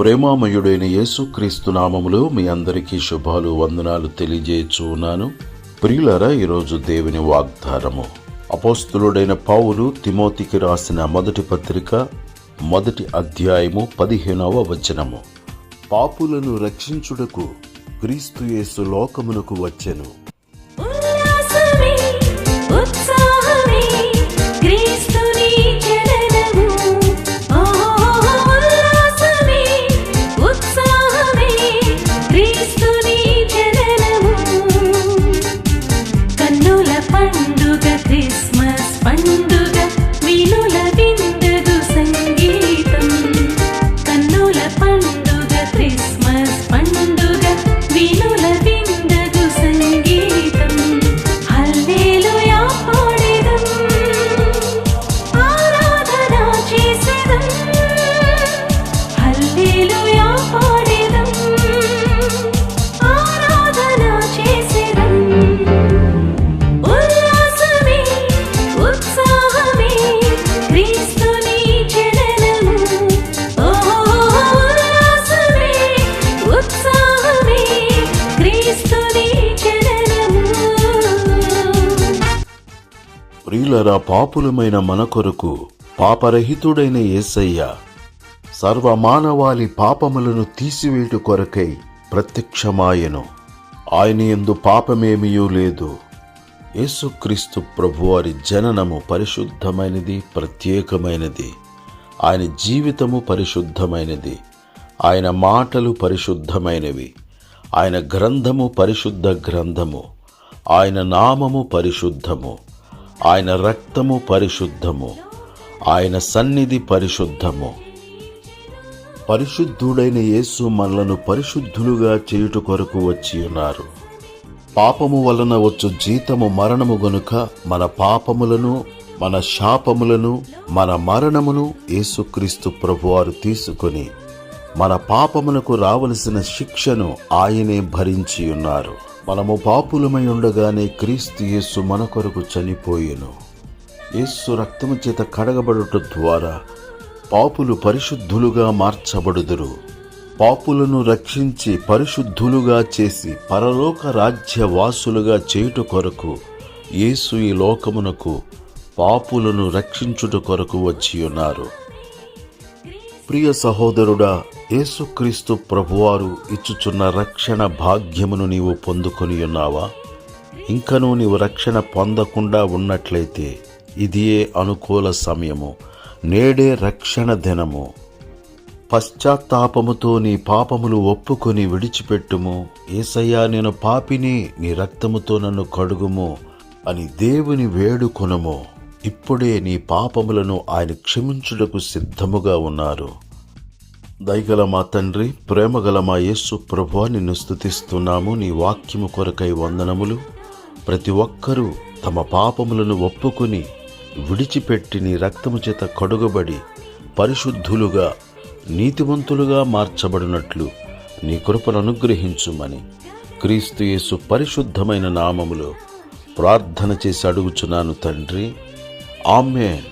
ప్రేమామయుడైన యేసుక్రీస్తు నామములో మీ అందరికీ శుభాలు వందనాలు తెలియజేయుచున్నాను. ప్రియులారా, ఈరోజు దేవుని వాగ్దానము అపోస్తులుడైన పౌలు తిమోతికి రాసిన మొదటి పత్రిక 1వ అధ్యాయము 15వ వచనము. పాపులను రక్షించుటకు క్రీస్తు యేసు లోకమునకు వచ్చెను. ప్రియులరా, పాపులమైన మన కొరకు పాపరహితుడైన యేసయ్య సర్వమానవాళి పాపములను తీసివేటు కొరకై ప్రత్యక్షమాయెను. ఆయన యందు పాపమేమియూ లేదు. యేసుక్రీస్తు ప్రభువారి జననము పరిశుద్ధమైనది, ప్రత్యేకమైనది. ఆయన జీవితము పరిశుద్ధమైనది. ఆయన మాటలు పరిశుద్ధమైనవి. ఆయన గ్రంథము పరిశుద్ధ గ్రంథము. ఆయన నామము పరిశుద్ధము. ఆయన రక్తము పరిశుద్ధము. ఆయన సన్నిధి పరిశుద్ధము. పరిశుద్ధుడైన యేసు మనలను పరిశుద్ధులుగా చేయుట కొరకు వచ్చి ఉన్నారు. పాపము వలన వచ్చు జీతము మరణము గనుక మన పాపములను, మన శాపములను, మన మరణమును యేసుక్రీస్తు ప్రభువారు తీసుకొని మన పాపమునకు రావలసిన శిక్షను ఆయనే భరించి ఉన్నారు. మనము పాపులమై ఉండగానే క్రీస్తు యేసు మన కొరకు చనిపోయెను. యేసు రక్తము చేత కడగబడుట ద్వారా పాపులు పరిశుద్ధులుగా మార్చబడుదురు. పాపులను రక్షించి పరిశుద్ధులుగా చేసి పరలోక రాజ్య వాసులుగా చేయుట కొరకు యేసు ఈ లోకమునకు పాపులను రక్షించుట కొరకు వచ్చి ఉన్నారు. ప్రియ సహోదరుడా, యేసుక్రీస్తు ప్రభువారు ఇచ్చుచున్న రక్షణ భాగ్యమును నీవు పొందుకొని ఉన్నావా? ఇంకనూ నీవు రక్షణ పొందకుండా ఉన్నట్లయితే ఇదియే అనుకూల సమయము. నేడే రక్షణ దినము. పశ్చాత్తాపముతో నీ పాపములు ఒప్పుకొని విడిచిపెట్టుము. యేసయ్యా, నేను పాపిని, నీ రక్తముతో నన్ను కడుగుము అని దేవుని వేడుకొనుము. ఇప్పుడే నీ పాపములను ఆయన క్షమించుటకు సిద్ధముగా ఉన్నారు. దయగల మా తండ్రి, ప్రేమగల మా యేసు ప్రభువా, నిన్ను స్తుతిస్తున్నాము. నీ వాక్యము కొరకై వందనములు. ప్రతి ఒక్కరూ తమ పాపములను ఒప్పుకొని విడిచిపెట్టి నీ రక్తము చేత కడుగబడి పరిశుద్ధులుగా, నీతిమంతులుగా మార్చబడినట్లు నీ కృపను అనుగ్రహించుమని క్రీస్తు యేసు పరిశుద్ధమైన నామములో ప్రార్థన చేసి అడుగుచున్నాను తండ్రి. ఆమేన్.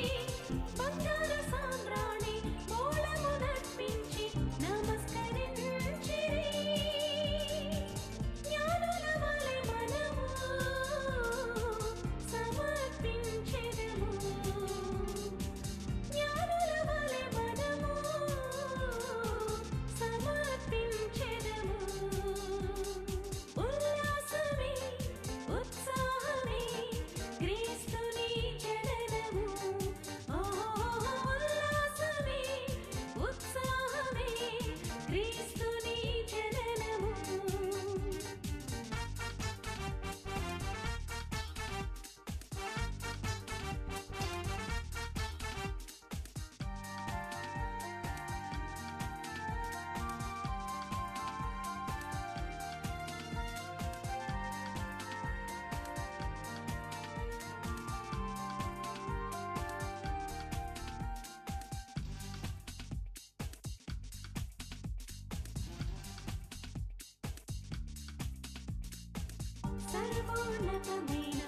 సర్వోన్నతమైన